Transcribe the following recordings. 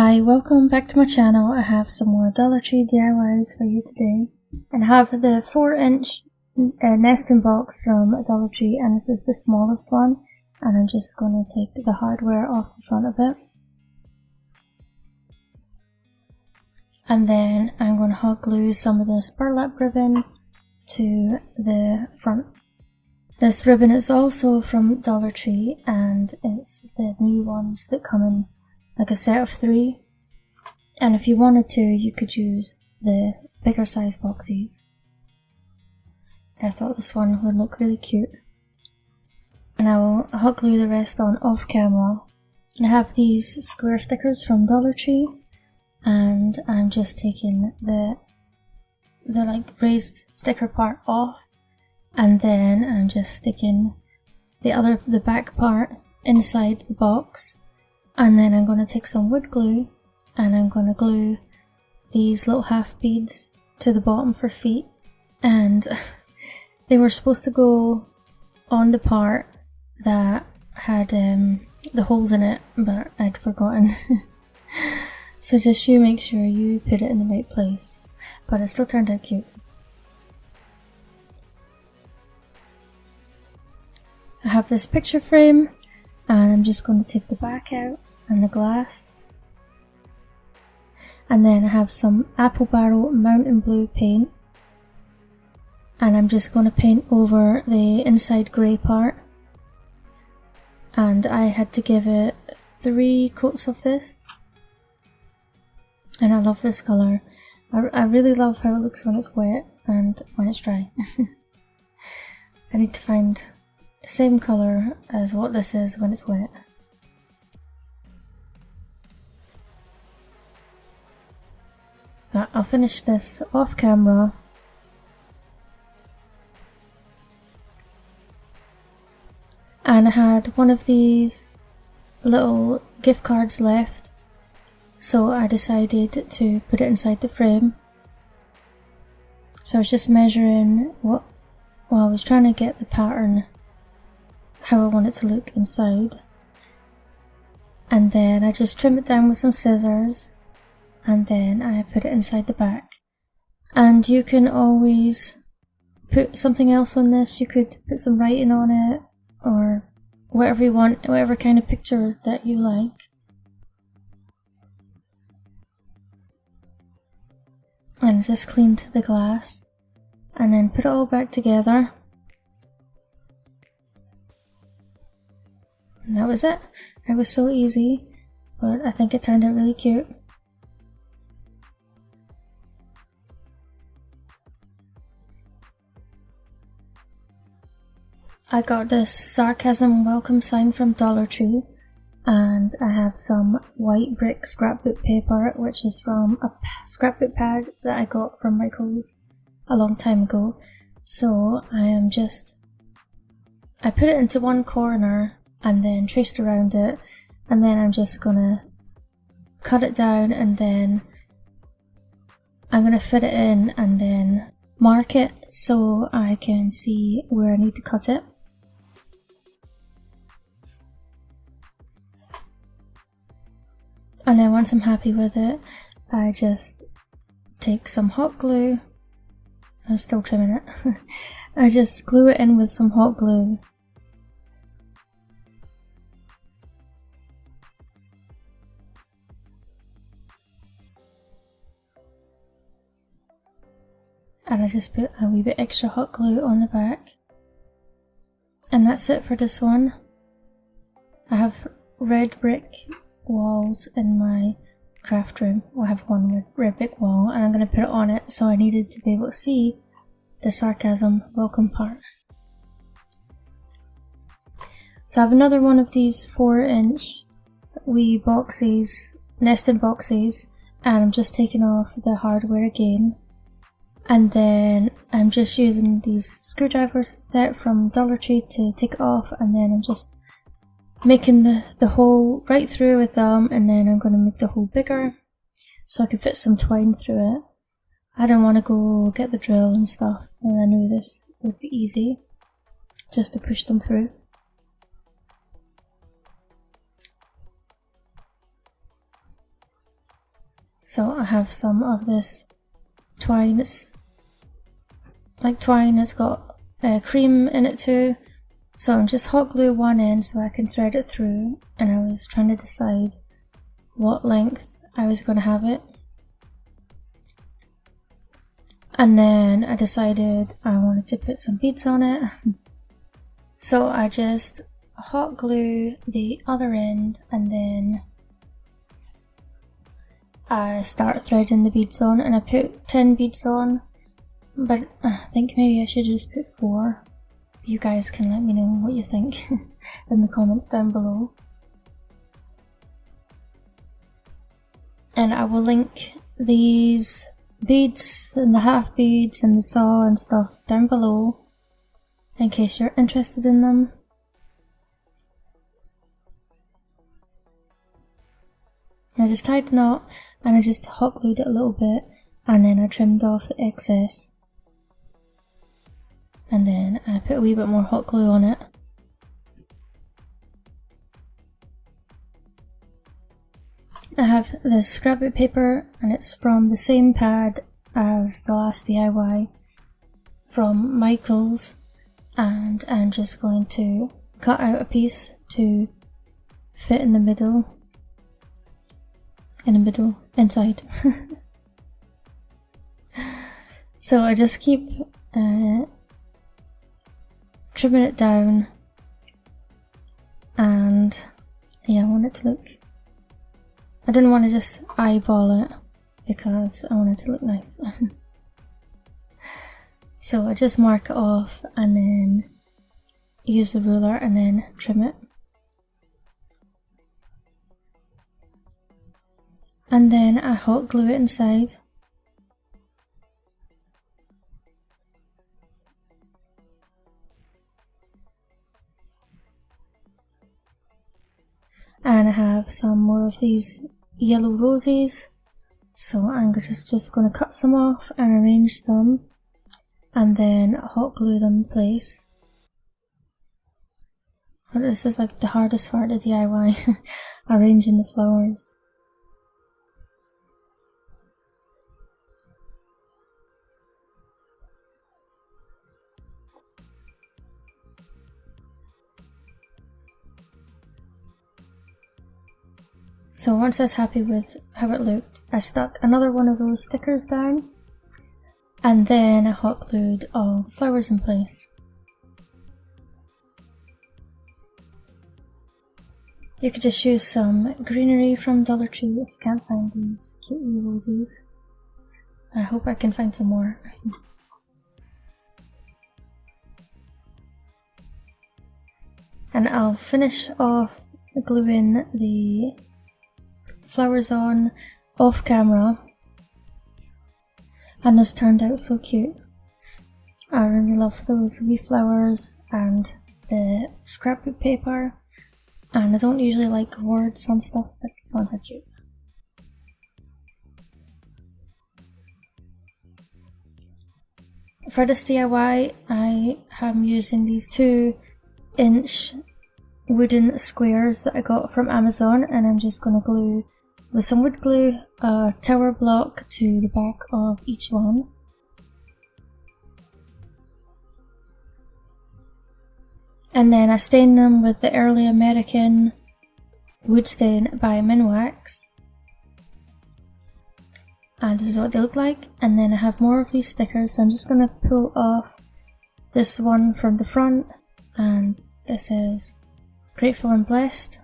Hi, welcome back to my channel. I have some more Dollar Tree DIYs for you today. And I have the 4-inch nesting box from Dollar Tree, and this is the smallest one. And I'm just going to take the hardware off the front of it. And then I'm going to hot glue some of this burlap ribbon to the front. This ribbon is also from Dollar Tree, and it's the new ones that come in like a set of 3, and if you wanted to, you could use the bigger size boxes. I thought this one would look really cute. And I will hot glue the rest on off camera. And I have these square stickers from Dollar Tree, and I'm just taking the like raised sticker part off, and then I'm just sticking the back part inside the box. And then I'm going to take some wood glue and I'm going to glue these little half beads to the bottom for feet. And they were supposed to go on the part that had the holes in it, but I'd forgotten. So just you make sure you put it in the right place. But it still turned out cute. I have this picture frame, and I'm just going to take the back out and the glass. And then I have some Apple Barrel Mountain Blue paint, and I'm just going to paint over the inside grey part. And I had to give it 3 coats of this, and I love this colour. I really love how it looks when it's wet and when it's dry. I need to find the same colour as what this is when it's wet. But I'll finish this off camera. And I had one of these little gift cards left, so I decided to put it inside the frame. So I was just measuring I was trying to get the pattern how I want it to look inside, and then I just trim it down with some scissors, and then I put it inside the back. And you can always put something else on this. You could put some writing on it, or whatever you want, whatever kind of picture that you like. And just cleaned the glass, and then put it all back together. And that was it. It was so easy, but I think it turned out really cute. I got this sarcasm welcome sign from Dollar Tree, and I have some white brick scrapbook paper, which is from a scrapbook pad that I got from Michael's a long time ago. So I put it into one corner and then traced around it, and then I'm just gonna cut it down, and then I'm gonna fit it in and then mark it so I can see where I need to cut it. And then once I'm happy with it, I just take some hot glue. I'm still trimming it. I just glue it in with some hot glue. And I just put a wee bit extra hot glue on the back. And that's it for this one. I have red brick walls in my craft room. I have one red brick wall, and I'm going to put it on it, so I needed to be able to see the sarcasm welcome part. So I have another one of these 4-inch wee boxes, nested boxes, and I'm just taking off the hardware again. And then I'm just using these screwdriver set from Dollar Tree to take it off, and then I'm just making the hole right through with them, and then I'm going to make the hole bigger so I can fit some twine through it. I don't want to go get the drill and stuff, and I knew this would be easy just to push them through. So I have some of this twine. It's like twine, it's got cream in it too. So I'm just hot glue one end so I can thread it through, and I was trying to decide what length I was going to have it. And then I decided I wanted to put some beads on it. So I just hot glue the other end, and then I start threading the beads on, and I put 10 beads on, but I think maybe I should just put 4. You guys can let me know what you think in the comments down below. And I will link these beads and the half beads and the saw and stuff down below in case you're interested in them. I just tied the knot and I just hot glued it a little bit, and then I trimmed off the excess. And then I put a wee bit more hot glue on it. I have this scrapbook paper, and it's from the same pad as the last DIY from Michael's, and I'm just going to cut out a piece to fit in the middle. Inside. So I just keep trimming it down, and yeah, I want it to look, I didn't want to just eyeball it because I want it to look nice. So I just mark it off and then use the ruler and then trim it. And then I hot glue it inside. And I have some more of these yellow roses, so I'm just going to cut some off and arrange them, and then hot glue them in place. But this is like the hardest part of DIY, arranging the flowers. So once I was happy with how it looked, I stuck another one of those stickers down, and then I hot glued all the flowers in place. You could just use some greenery from Dollar Tree if you can't find these cute wee roses. I hope I can find some more. And I'll finish off gluing the flowers on off camera, and this turned out so cute. I really love those wee flowers and the scrapbook paper, and I don't usually like words on stuff, but this one's so cute. For this DIY, I am using these 2-inch wooden squares that I got from Amazon, and I'm just going to glue with some wood glue a tower block to the back of each one. And then I stain them with the Early American wood stain by Minwax. And this is what they look like. And then I have more of these stickers, so I'm just going to pull off this one from the front, and it says Grateful and Blessed.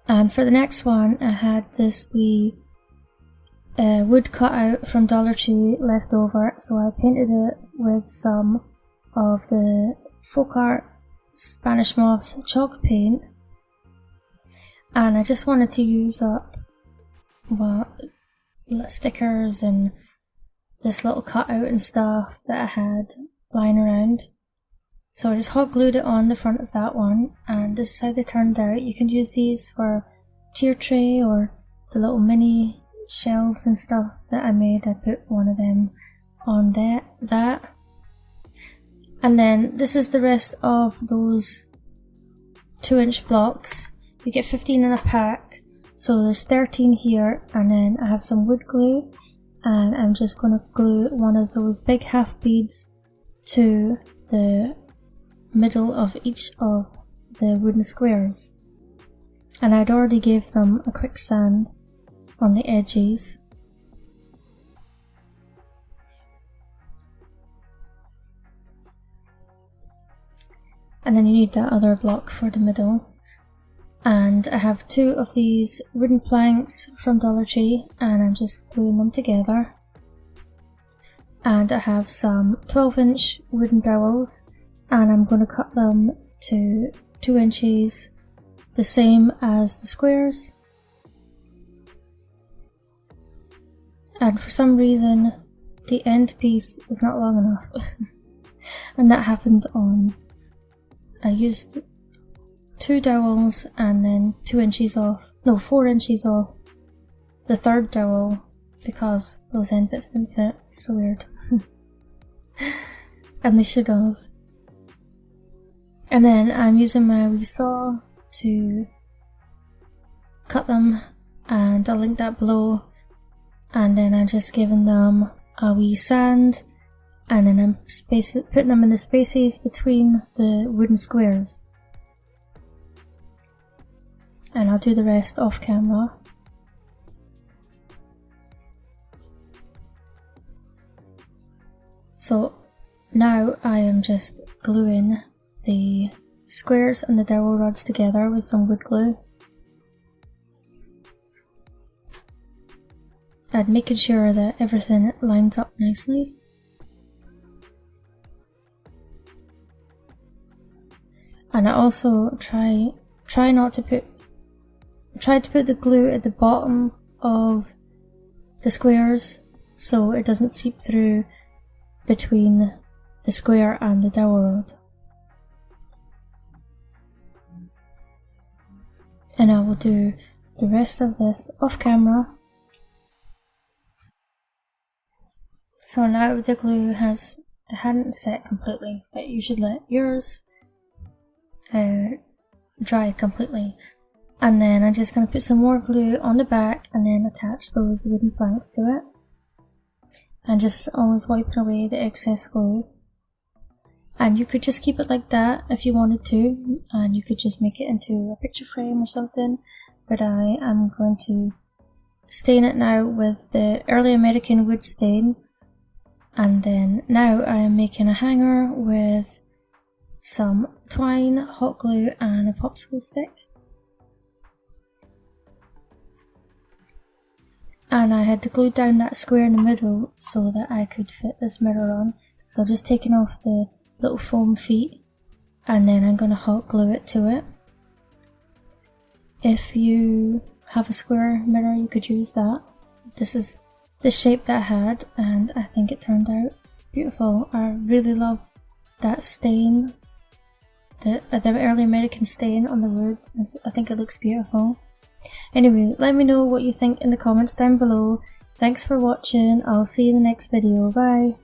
And for the next one, I had this wee wood cutout from Dollar Tree left over, so I painted it with some of the Folk Art Spanish Moth chalk paint, and I just wanted to use up stickers and this little cutout and stuff that I had lying around. So I just hot glued it on the front of that one, and this is how they turned out. You can use these for tier tray or the little mini shelves and stuff that I made. I put one of them on that. And then this is the rest of those 2-inch blocks. you get 15 in a pack, so there's 13 here, and then I have some wood glue, and I'm just going to glue one of those big half beads to the middle of each of the wooden squares. And I'd already gave them a quick sand on the edges. And then you need that other block for the middle. And I have 2 of these wooden planks from Dollar Tree, and I'm just gluing them together. And I have some 12-inch wooden dowels, and I'm going to cut them to 2 inches, the same as the squares. And for some reason the end piece is not long enough and that happened on, I used 2 dowels and then 4 inches off the third dowel because those end bits didn't fit. So weird. And they should have. And then I'm using my wee saw to cut them, and I'll link that below. And then I'm just giving them a wee sand, and then I'm putting them in the spaces between the wooden squares. And I'll do the rest off camera. So now I am just gluing the squares and the dowel rods together with some wood glue. And making sure that everything lines up nicely. And I also try to put the glue at the bottom of the squares so it doesn't seep through between the square and the dowel rod. And I will do the rest of this off camera. So now the glue hadn't set completely, but you should let yours dry completely. And then I'm just going to put some more glue on the back and then attach those wooden planks to it. And just always wiping away the excess glue. And you could just keep it like that if you wanted to, and you could just make it into a picture frame or something. But I am going to stain it now with the early American wood stain. And then now I am making a hanger with some twine, hot glue and a popsicle stick. And I had to glue down that square in the middle so that I could fit this mirror on. So I'm just taking off the little foam feet, and then I'm going to hot glue it to it. If you have a square mirror, you could use that. This is the shape that I had, and I think it turned out beautiful. I really love that stain, the early American stain on the wood. I think it looks beautiful. Anyway, let me know what you think in the comments down below. Thanks for watching. I'll see you in the next video. Bye.